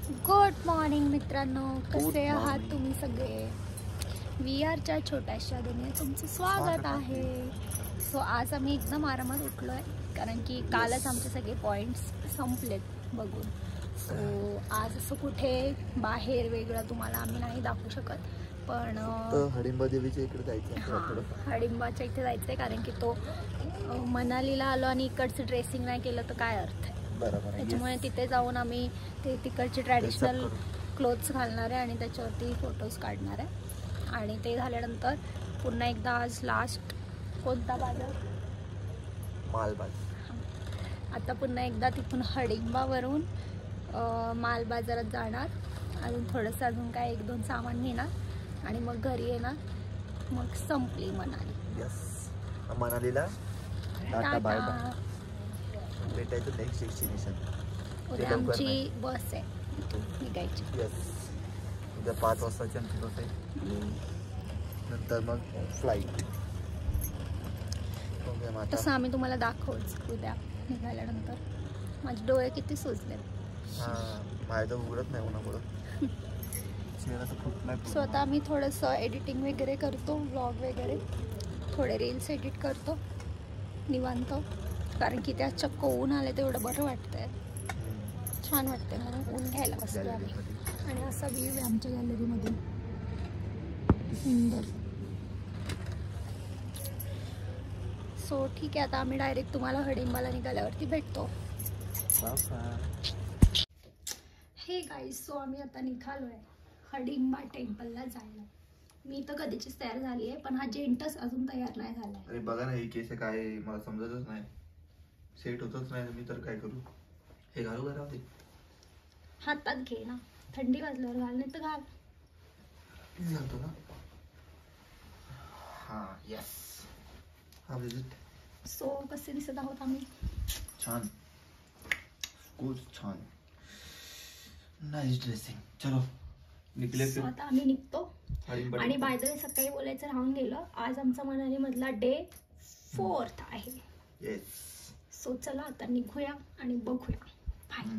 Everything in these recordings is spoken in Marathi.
गुड मॉर्निंग मित्रांनो, कसे आहात तुम्ही सगळे? VRच्या छोट्याशा दुनियेत तुमचं स्वागत आहे. सो आज आम्ही एकदम आरामात उठलो आहे, कारण की कालच आमचे सगळे पॉईंट्स संपलेत बघून. सो आज असं कुठे बाहेर वेगळं तुम्हाला आम्ही नाही दाखवू शकत, पण हडिंबा देवीच्या इकडे जायचं. हडिंबाच्या इथे जायचं आहे, कारण की तो मनालीला आलो आणि इकडचं ड्रेसिंग नाही केलं तर काय अर्थ आहे. त्याच्यामुळे तिथे जाऊन आम्ही ते तिकडचे ट्रॅडिशनल क्लोथ्स घालणार आहे आणि त्याच्यावरती फोटोज काढणार आहे. आणि ते झाल्यानंतर पुन्हा एकदा आज लास्ट कोणता बाजार? माल बाजार. आता पुन्हा एकदा तिथून हडिंबावरून माल बाजारात जाणार, अजून थोडंसं अजून काय 1-2 सामान घेणार आणि मग घरी येणार. मग संपली मनाली. यस, मनालीला टाटा बाय बाय. भेटायचं नेक्स्ट डेस्टिनेशन. उद्या आमची बस आहे निघायची. यस, उद्या 5 वाजताची आमची बस आहे. नंतर मग फ्लाईट. तसं आम्ही तुम्हाला दाखवूच उद्या निघाल्यानंतर. माझे डोळे किती सुजले. माझं उघडत नाही उन्हामुळं. सो आता आम्ही थोडंसं एडिटिंग वगैरे करतो, व्लॉग वगैरे, थोडे रील्स एडिट करतो निवांत, कारण की त्या चक्क ऊन आले तेवढं बरं वाटतंय, छान वाटतंय म्हणून ऊन घ्यायला बसलो आम्ही. आणि असा व्ह्यू आहे आमच्या गॅलरीमध्ये, सुंदर. सो ठीक आहे, आता आम्ही डायरेक्ट तुम्हाला हडिंबाला निघाल्यावरती भेटतो. हे गाईज, सो आम्ही आता निघालो आहे हडिंबा टेम्पलला जायला. मी तर कधीचीच तयार झाली आहे, पण हा जेंटस अजून तयार नाही झाला. अरे बघा ना, हे केस काय मला समजतच नाही, सेट होतच नाही. मी तर काय करू? हे घालू का राहू दे? हातात घे ना, थंडी वाजल्यावर घाल, नाही तर घाल. घालतो ना. हा, यस. हा विजिट. सो कसे दिसत आहोत आम्ही? छान, खूप छान, नाईस ड्रेसिंग. चलो निघले. आता आम्ही निघतो. आणि बाय द वे सकाळी बोलायचं राहून गेलं, आज आमचा मनाली मधला डे 4th आहे. येस. सो चला आता निघूया आणि बघूया. बाय.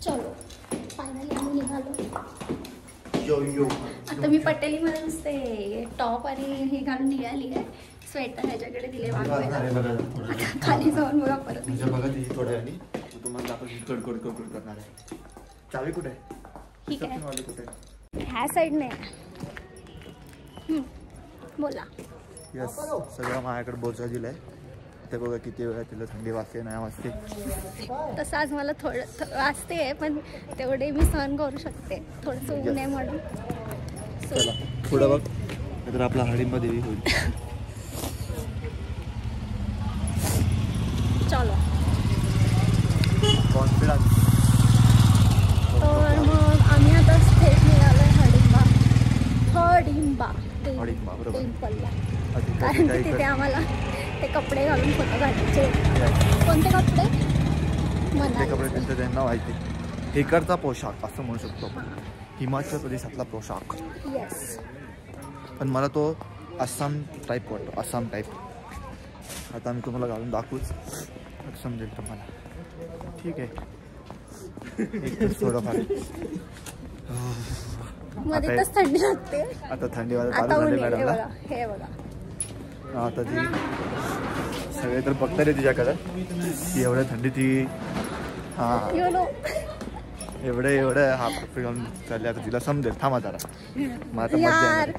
चलो, फायनली आम्ही निघालो. यो यो. आता मी पटेलीमध्ये नुसते टॉप आणि हे घालून निघाली आहे. स्वेटर ह्याच्याकडे दिले वागवायला. खाली जाऊन बघा परत. बघा ती थोड्या वेळाने तुम्हाला आपण कडकड करणार आहे. चावी कुठे आहे? ठीक आहे, कुठे? ह्या साईडने. बोला. यस, सगळं माझ्याकडे बोचा दिलाय. ते बघा किती वेळा तिला थंडी वाजते नाही वाजते. तसं आज मला थोडं वाजते, पण तेवढे मी सहन करू शकते. थोडंसं ऊन आहे म्हणून. चला पुढं बघ, तर आपला हडिंबा देवी होईल. चलो. कॉन्फिडन्स. तर मग आम्ही आता थेट निघालोय हडिंबा टेम्पलला, कारण की तिथे आम्हाला ते कपडे घालून फोटो काढायचे. कोणते कपडे? कपडे त्यांचं त्यांना माहिती. इकडचा पोशाख असं म्हणू शकतो आपण, हिमाचल प्रदेशातला पोशाख. येस. पण मला तो आसाम टाईप वाटतो, आसाम टाईप. आता आम्ही तुम्हाला घालून दाखवूच, समजेल तुम्हाला. ठीक आहे, थोडंफार मध्ये थंडी लागते. आता थंडी वाजत आता मॅडमला. हे बघा, आता ती सगळे तर बघतात रे तिच्याकडं, ती एवढ्या थंडी ती एवढं हा कपडे घालून चालले. आता तिला समजेल, थांबा जरा. यार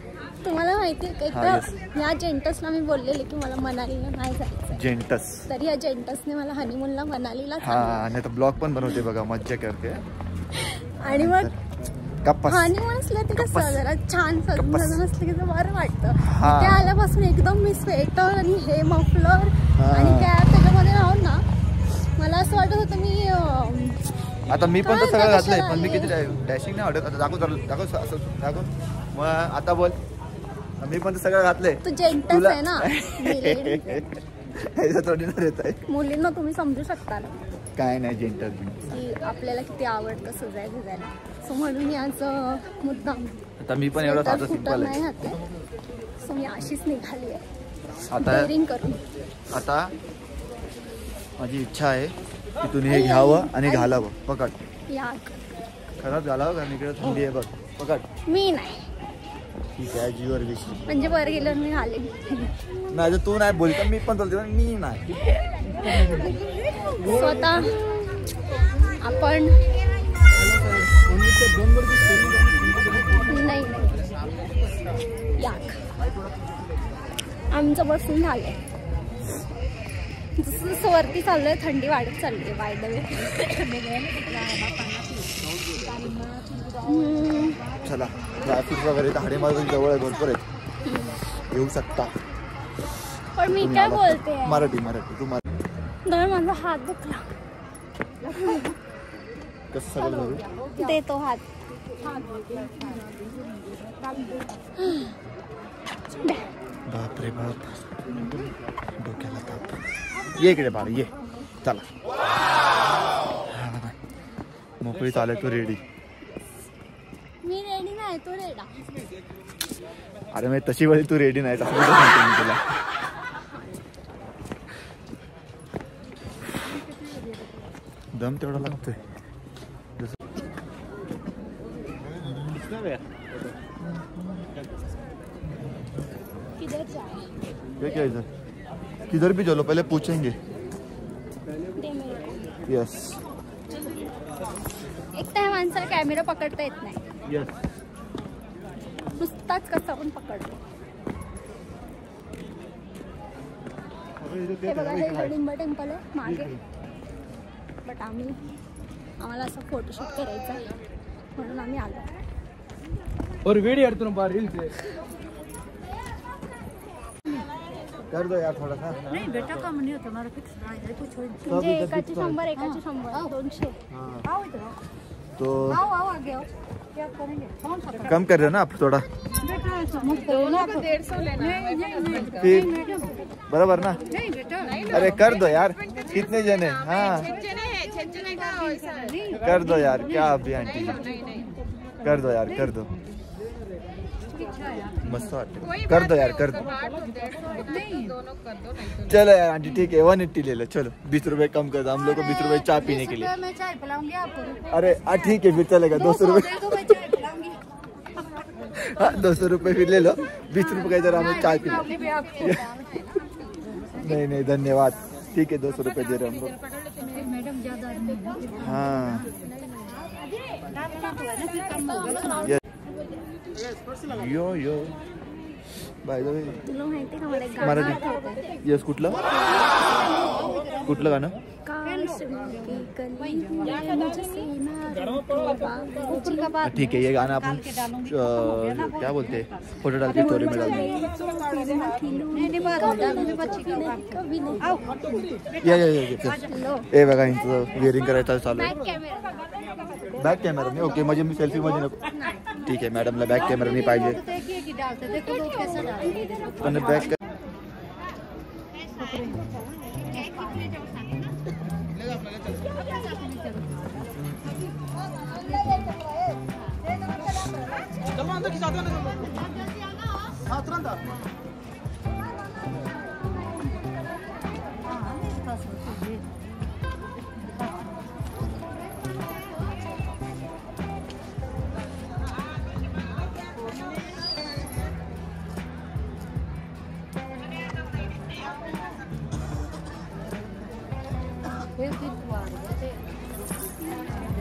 तुम्हाला माहिती आहे का, या जेंटसला मी बोललेले की मला मनालीला नाही जायचं. जेंटस. तरी या जेंटसने मला हनीमूनला मनालीला. आणि आता ब्लॉग पण बनवते बघा, मज्जा करते. आणि मग हनीमून असलं ते कसं जरा छान सजून असलं की बरं वाटतं. त्या आल्यापासून एकदम मी स्वेटर आणि हे मफलर आणि कॅप त्याच्यामध्ये राहून ना, मला असं वाटत होतं मी आता मी पण तर सगळं घातलंय, पण मी किती डॅशिंग नाही आवडत. दाखव मग आता बोल. मी पण तर सगळं घातलंय. तू जेंटस आहे ना. थोडी ना येत आहे. मुलींना तुम्ही समजू शकता ना. काय नाही, जेंटस की आपल्याला किती आवडतं सजाय भिजायला. सो म्हणून मी आज मुद्दाम. आता मी पण एवढं साधं सिंपल नाही घातलं. सो मी अशीच निघाली आहे आता डेअरिंग करून. आता माझी इच्छा आहे इथून हे घ्यावं आणि घालावं. पकड. याक. खरंच घालावं कारण इकडे थंडी आहे बघ. पकड. मी नाही. ठीक आहे जीवर विश. म्हणजे वर गेल्यावर मी घालेन. नाही तू नाही बोलत मी पण बोलते मी नाही. स्वतः आपण नाही याक. आमचं बसून झालंय. जसं जसं वरती चाललोय थंडी वाढत चालली आहे. बाय द वे चला ट्रॅफिक वगैरे हाडेमार्ग जवळ आहे भरपूर आहेत येऊ शकता. पण मी काय बोलते मराठी तू मराठी. माझा हात दुखला. कसं सगळं करू देतो हात. बाप रे बाप डोक्याला ताप. ये इकडे बाळ ये. चला मोकळी चालेल तू रेडी. मी रेडी नाही तो रेडा. अरे मी तशी वेळी तू रेडी नाही असं सांगतो मी तुला. दम तेवढा लागतोय. क्या इधर किधर भी चलो पहले पूछेंगे. यस. एक तर माणसाला कॅमेरा पकडता येत नाही. यस. नुसताच कसा पण पकडतो. हे बघा हे हिडिंबा टेम्पल आहे मागे. बट आम्हाला असं फोटोशूट करायचा आहे म्हणून आम्ही आलो. और वीडियो यार तुम बाहर रील से कर दो यार थोड़ा सा. नहीं बेटा कम नहीं होता हमारा फिक्स प्राइस है कुछ म्हणजे एकाचे 100 एकाचे 100 200. आओ इधर तो आओ आगे आओ. क्या करेंगे कौन सा कम कर रहे हो ना आप थोड़ा. बेटा ऐसा मत करो ना. 150 लेना है. नहीं फिर बराबर ना. नहीं बेटा अरे कर दो यार कितने जने. हाँ कर दो यार क्या अभी आंटी कर दो यार कर दो. मस्त वाटत. कर दो यार कर दो. चलो यार आंटी ठीक है 180 ले लो. चलो 20 रुपए कम कर दो हम लोग को 20 रुपए चाय पीने के लिए. मैं चाय पिलाऊंगी आपको. अरे ठीक है फिर चलेगा 200 रुपए. दे दो मैं चाय पिलाऊंगी. हाँ 200 रुपए फिर ले लो. 20 रुपए का इधर हमें चाय पी लो. भी आपको नहीं धन्यवाद. ठीक है 200 रुपए दे रहे हम लोग. मैडम ज्यादा हाँ यो बाय द वे तुला माहिती का मला एक गाणं मराठी. आठवतंय. यस कुठलं गाणं. ठीक है ये गाना अपन क्या बोलते हैं फोटो डाल के स्टोरी में डाल देंगे. ए बघा यांचं वेअरिंग करायचं चालू आहे. बॅक कॅमेरा नाही ओके म्हणजे मी सेल्फी मध्ये नको. ठीक आहे मॅडमला बॅक कॅमेरा नाही पाहिजे पण बॅक.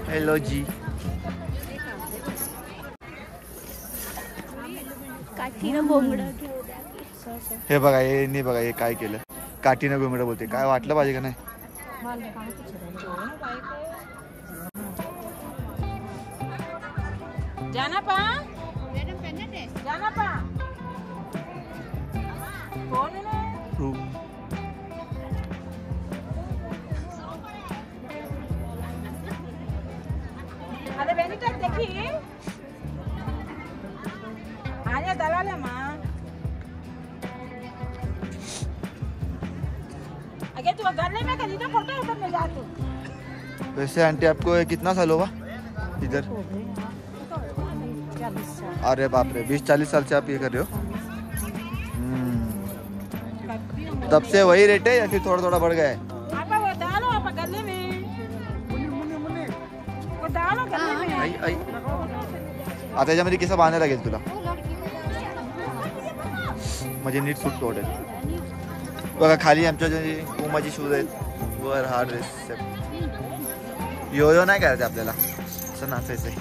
हेलो जी. काठीनं बोंगडं घेऊ द्या. हे बघा हे नाही बघा हे काय केलं. काठीनं घुमडं बोलते. काय वाटलं पाहिजे का नाही. जाना पा जाना पा कौन है अरे बेनिटा देखी आया दलाल है माँ. अगर तू गले में कहीं तो फोटो उठने जा तू. वैसे आंटी आपको कितना साल होगा इधर. अरे बाप रे 20-40 साल से आप ये कर रहे हो. तब से वही रेट है या फिर थोड़ा थोड़ा बढ़ गया है. आप वो डालो आप गले में आई आई आता याच्यामध्ये केस बांधायला लागेल तुला म्हणजे नीट सुटतो वाटेल बघा खाली आमच्या जे कोमाची शूज आहेत वर हा ड्रेस यो यो नाही करायचं आपल्याला असं नाचायचंय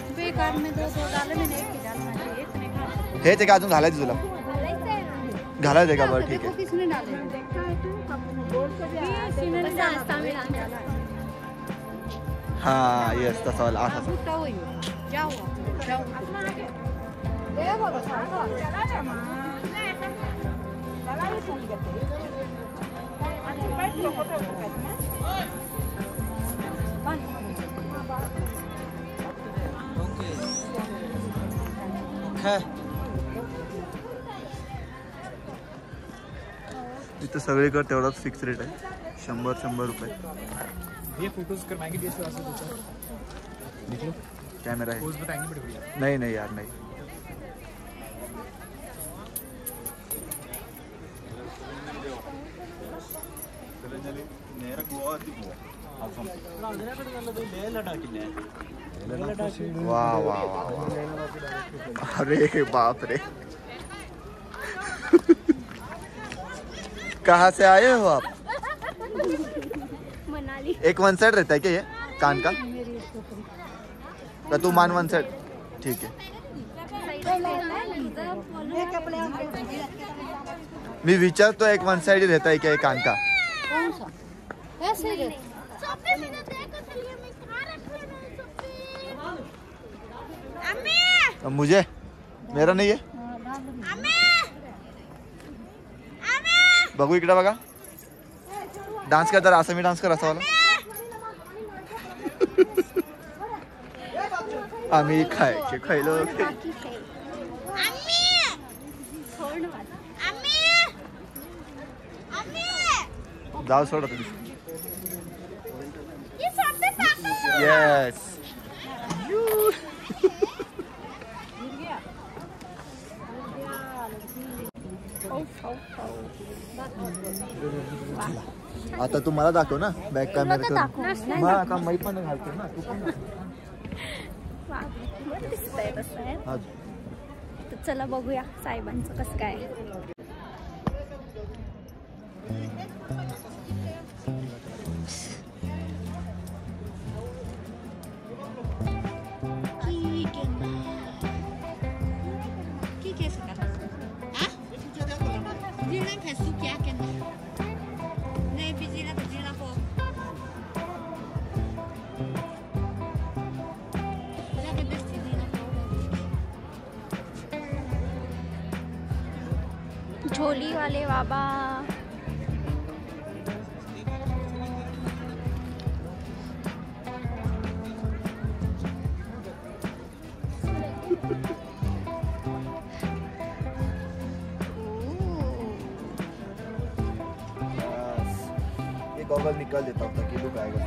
हेच आहे का अजून घालायचं तुला घालायचं का बरं ठीक आहे हा येस तसा वाला असा इथं सगळीकडे तेवढाच फिक्स रेट आहे 100 रुपये ये फोटोज कर मांगे दिए असं तुझं निकलो कैमरा है पोज बताएंगे बड़े भैया नहीं नहीं यार नहीं वाह वाह वाह अरे बाप रे कहाँ से आए हो आप मनाली एक वन साइड रहता है क्या ये कान का तो तू मान वन साइड ठीक है मी विचारतो एक वन साइड रहता है क्या ये कान का मुझे मेरा नहीं है बघू इकडे बघा डान्स कर जरा असं मी डान्स कर असा वाला आम्ही खायचे खायलो जाऊ सोडा तुम्ही येस आता तू मला दाखव ना बॅक कॅमेरा मग आता मी पण घालतो ना तू पण हा. तर चला बघूया साहेबांचं कसं काय झोली वाले बाबा ये गॉगल निकाल देता हूँ ताकि लुक आएगा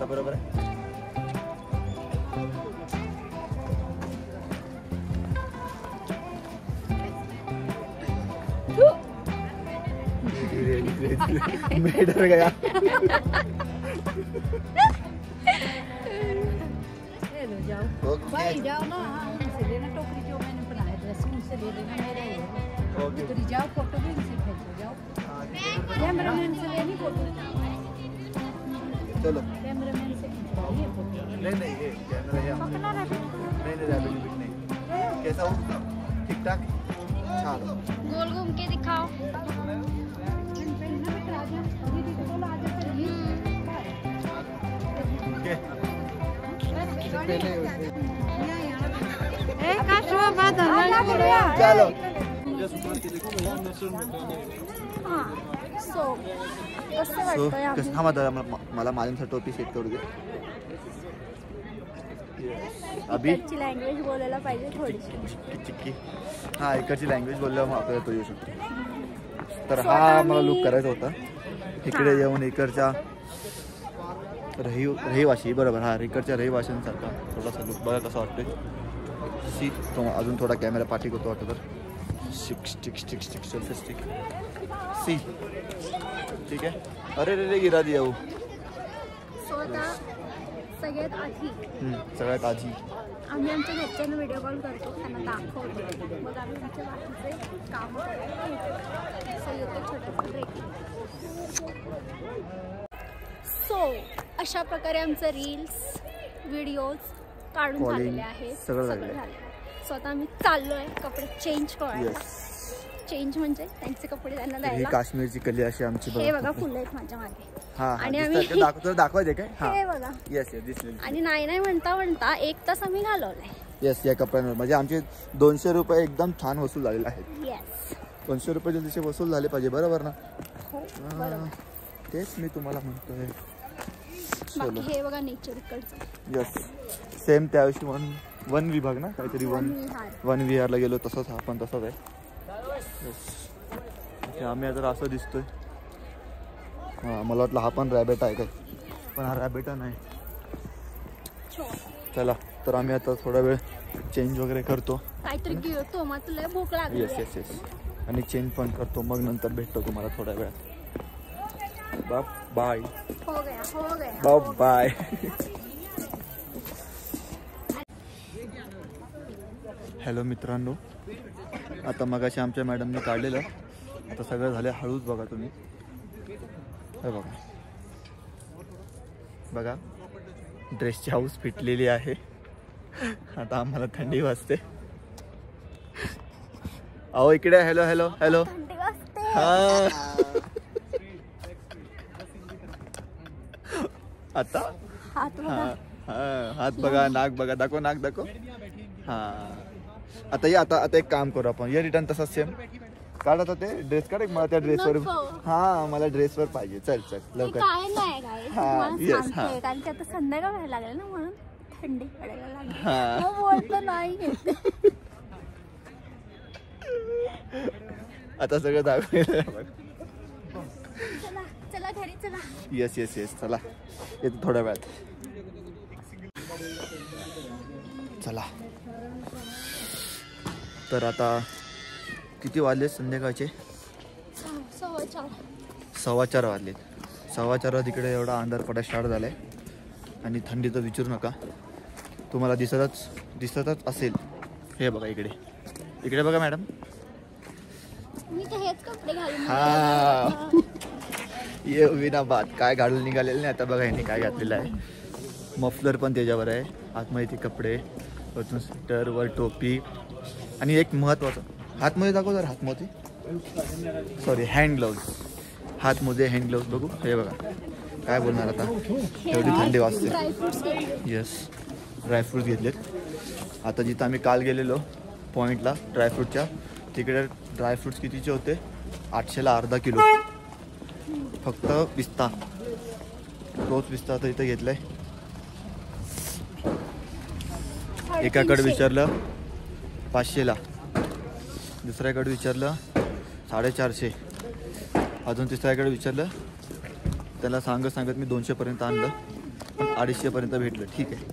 बराबर है मैं डर गया भाई जाओ ना उनसे लेना टोकरी जो मैंने बनाया ड्रेसिंग उनसे ले लेना मेरे तो जाओ फोटो भी उनसे खींचो जाओ कैमरामैन से लेनी फोटो चलो कैमरामैन से खिंचवाइए फोटो नहीं ये कैमरा है नहीं रैपिड नहीं कैसा हो ठीक ठाक चलो गोल घूम के दिखाओ चलो सो कसं वाटतंय आम्ही? हा मला माझ्यासाठी टोपी सेट करू दे अभी इकडची लँग्वेज बोलायला पाहिजे थोडीशी चिक्की हा इकडची लँग्वेज बोलल्यावर आपल्याला तो येऊ शकतो तर हा मला लुक करायचा होता इकडे येऊन इकडच्या रहिवाशी बरोबर हा इकडच्या रहिवाशांसारखा थोडासा लुक बघा कसा वाटतोय सी तो अजून थोडा कॅमेरा पाठी करतो वाटतं तर स्टिक सेल्फी स्टिक सी ठीक आहे अरे रे गिरा दिया वो सो आता सगळ्यात आधी सगळ्यात आधी आम्ही आमच्या घरच्यांना व्हिडिओ कॉल करतो, त्यांना दाखवतो, मग आम्ही आमच्या बाकीचे काम करतो. सो येतो छोटंसं ब्रेकिंग. सो अशा प्रकारे आमचं रील्स व्हिडिओज काढून Calling, झालेले आहेत, सगळं सगळं झालेलं झालेलं आहे. सो आता आम्ही चाललोय कपडे चेंज करायला. चेंज म्हणजे त्यांचे कपडे त्यांना ही द्यायला. काश्मीरची कली अशी आमची हे बघा फुलं आहेत माझ्या मागे. हा आणि आणि आम्ही दाखवायचे काय हे बघा. येस येस दिसले. आणि नाही म्हणता म्हणता 1 तास आम्ही घालवलाय. येस या कपड्यांवर म्हणजे आमचे 200 रुपये एकदम छान वसूल झालेले आहेत. येस 200 रुपये जसे वसूल झाले पाहिजे, बरोबर ना? हो बरोबर. तेच मी तुम्हाला म्हणतोय. बाकी हे बघा नेचर इकडचं. येस सेम त्याविषयी वन विभाग ना काहीतरी विहार. वन विहारला गेलो तसंच, हा पण तसाच आहे. येस आम्ही आता असं दिसतोय. हां मला वाटलं हा पण रॅबिट आहे काय, पण हा रॅबिट नाही. चला तर आम्ही आता थोडा वेळ चेंज वगैरे करतो, काहीतरी गिळतो, मग तुला भूक लागली. येस येस येस आणि चेंज पण करतो, मग नंतर भेटतो तुम्हाला थोड्या वेळात. बाय हो गया. बाय. हॅलो मित्रांनो, आता मगाशी आमच्या मॅडमने काढलेलं, आता सगळं झालं. हळूच बघा तुम्ही, हे बघा ड्रेसची हाऊस फिटलेली आहे. आता आम्हाला थंडी वाजते. अहो इकडे. Hello hello hello. हा आता हात बघा, नाक बघा, दाखव नाक दाखव. हा आता ये. आता एक काम करू आपण, ये रिटर्न तसाच सेम काढ. आता ते ड्रेस काढ मला त्या ड्रेसवर. हा मला ड्रेसवर पाहिजे. चल लवकर. काय नाही काय हा येस. हा कारण की आता संध्याकाळ व्हायला लागेल ना, म्हणून थंडी पडायला लागली. मग बोलतो नाही घेते. आता सगळं दाखवेल. चला घरी चला. येस येस येस चला येतो थोड्या वेळात. चला तर आता किती वाजले संध्याकाळचे? 4:15 वाजलेत. 4:15 तिकडे एवढा अंधार पडा स्टार्ट झालाय आणि थंडी तर विचारू नका. तुम्हाला दिसतच असेल. हे बघा इकडे बघा मॅडम. मी तर हेच कपडे घालून. हा ये विना बात काय घालून निघालेलं नाही. आता बघा यांनी काय घातलेलं आहे. मफलर पण त्याच्यावर आहे, आतमध्ये ते कपडे, वरतून स्वेटर, वर टोपी आणि एक महत्त्वाचं हातमध्ये दाखव जर. हातमोजे सॉरी हँड ग्लोव्ज. हातमोजे हँड ग्लोव्ज बघू. हे बघा काय बोलणार आता, एवढी थंडी वाजते. येस ड्रायफ्रूट्स घेतलेत. आता जिथं आम्ही काल गेलेलो पॉईंटला ड्रायफ्रूटच्या, तिकडे ड्रायफ्रूट्स कितीचे होते? 800ला अर्धा किलो. फक्त पिस्ता, तोच पिस्ता आता इथं घेतलाय. एकाकडे विचारलं 500ला, दुसऱ्याकडे विचारलं 450, अजून तिसऱ्याकडे विचारलं, त्याला सांगत मी 200पर्यंत आणलं, पण 250पर्यंत भेटलं. ठीक आहे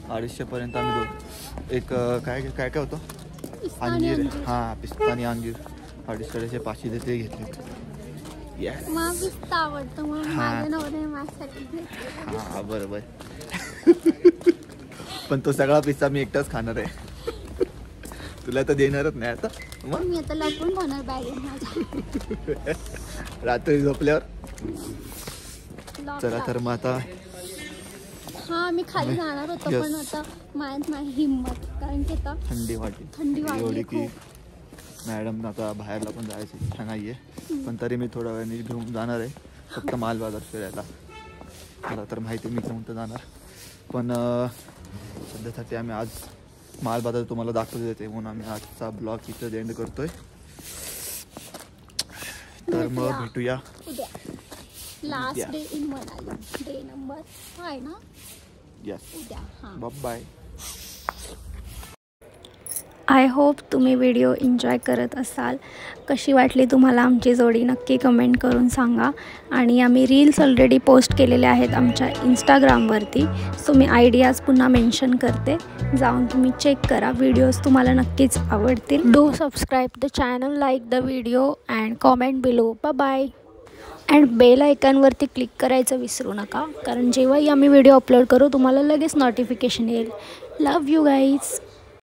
250पर्यंत आम्ही एक काय होतं अंजीर. हां पिस्ता आणि अंजीर 250 500 ते घेतले. येस हां बरोबर. पण तो सगळा पिस्ता मी एकटाच खाणार आहे, तुला तर देणारच नाही. आता मग मी आता लपून खाणार बॅगेत रात्री झोपल्यावर. चला तर मग आता हा मी खाली जाणार होतो, पण आता माझी हिंमत, कारण की आता थंडी वाटली एवढी की मॅडम आता बाहेरला पण जायची इच्छा नाही आहे, पण तरी मी थोड्या वेळाने घेऊन जाणार आहे. फक्त माल बाजार फिरायला. मला तर माहिती आहे मी कोणतं जाणार, पण सध्यासाठी आम्ही आज माल बाजार तुम्हाला दाखवले देते म्हणून आम्ही आजचा ब्लॉग इथं एंड करतोय. तर मग भेटूया उद्या. Last day in Manali, day number 5 ना. यस उद्या. हां बाय. आय होप तुम्ही व्हिडिओ एन्जॉय करत असाल. कशी वाटली तुम्हाला आमची जोडी नक्की कमेंट करून सांगा. आणि आम्ही रील्स ऑलरेडी पोस्ट केलेले आहेत आमच्या इंस्टाग्रामवरती, सो मी आयडियाज पुन्हा मेन्शन करते, जाऊन तुम्ही चेक करा. व्हिडिओज तुम्हाला नक्कीच आवडतील. Do subscribe the channel, like the video and comment below. Bye. And bell आयकॉनवरती क्लिक करायचं विसरू नका, कारण जेव्हाही आम्ही व्हिडिओ अपलोड करू तुम्हाला लगेच नोटिफिकेशन येईल. लव यू गाईज.